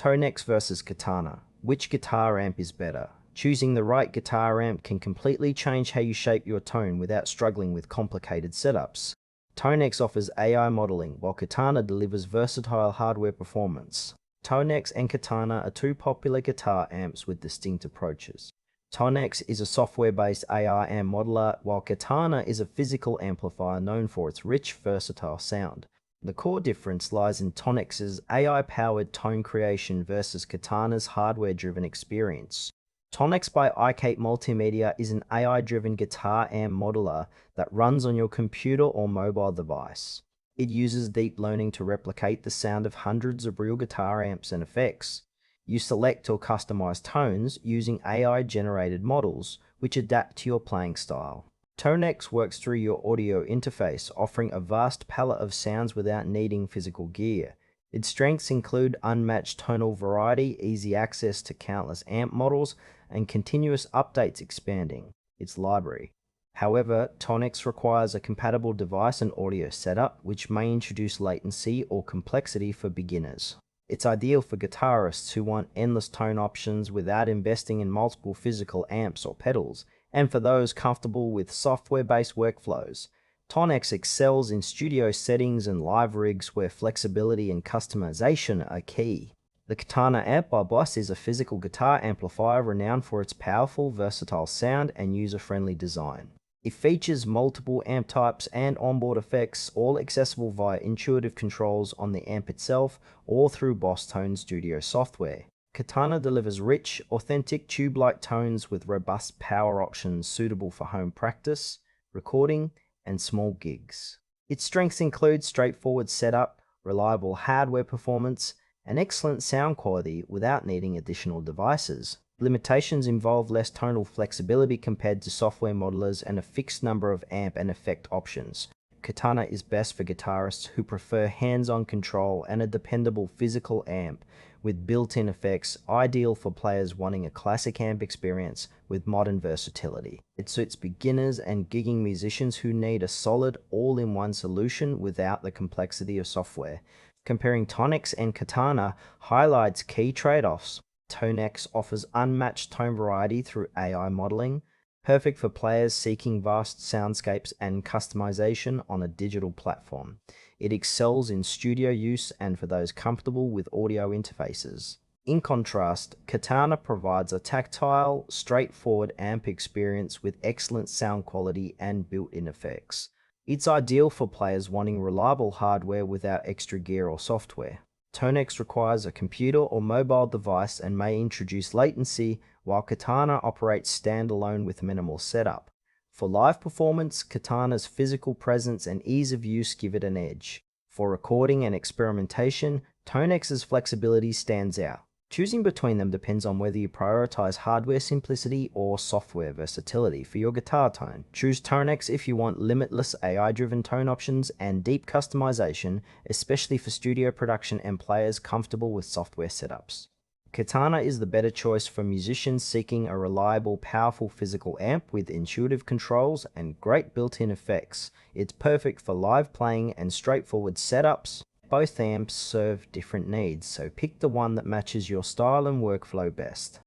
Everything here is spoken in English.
TONEX versus Katana. Which guitar amp is better? Choosing the right guitar amp can completely change how you shape your tone without struggling with complicated setups. TONEX offers AI modeling, while Katana delivers versatile hardware performance. TONEX and Katana are two popular guitar amps with distinct approaches. TONEX is a software-based AI amp modeler, while Katana is a physical amplifier known for its rich, versatile sound. The core difference lies in TONEX's AI-powered tone creation versus Katana's hardware-driven experience. TONEX by iCape Multimedia is an AI-driven guitar amp modeler that runs on your computer or mobile device. It uses deep learning to replicate the sound of hundreds of real guitar amps and effects. You select or customize tones using AI-generated models, which adapt to your playing style. TONEX works through your audio interface, offering a vast palette of sounds without needing physical gear. Its strengths include unmatched tonal variety, easy access to countless amp models, and continuous updates expanding its library. However, TONEX requires a compatible device and audio setup, which may introduce latency or complexity for beginners. It's ideal for guitarists who want endless tone options without investing in multiple physical amps or pedals, and for those comfortable with software-based workflows. TONEX excels in studio settings and live rigs where flexibility and customization are key. The Katana amp by Boss is a physical guitar amplifier renowned for its powerful, versatile sound and user-friendly design. It features multiple amp types and onboard effects, all accessible via intuitive controls on the amp itself or through Boss Tone Studio software. Katana delivers rich, authentic tube-like tones with robust power options suitable for home practice, recording, and small gigs. Its strengths include straightforward setup, reliable hardware performance, and excellent sound quality without needing additional devices. Limitations involve less tonal flexibility compared to software modelers and a fixed number of amp and effect options. Katana is best for guitarists who prefer hands-on control and a dependable physical amp with built-in effects, ideal for players wanting a classic amp experience with modern versatility. It suits beginners and gigging musicians who need a solid all-in-one solution without the complexity of software. Comparing TONEX and Katana highlights key trade-offs. TONEX offers unmatched tone variety through AI modeling, perfect for players seeking vast soundscapes and customization on a digital platform. It excels in studio use and for those comfortable with audio interfaces. In contrast, Katana provides a tactile, straightforward amp experience with excellent sound quality and built-in effects. It's ideal for players wanting reliable hardware without extra gear or software. TONEX requires a computer or mobile device and may introduce latency, while Katana operates standalone with minimal setup. For live performance, Katana's physical presence and ease of use give it an edge. For recording and experimentation, TONEX's flexibility stands out. Choosing between them depends on whether you prioritize hardware simplicity or software versatility for your guitar tone. Choose TONEX if you want limitless AI-driven tone options and deep customization, especially for studio production and players comfortable with software setups. Katana is the better choice for musicians seeking a reliable, powerful physical amp with intuitive controls and great built-in effects. It's perfect for live playing and straightforward setups. Both amps serve different needs, so pick the one that matches your style and workflow best.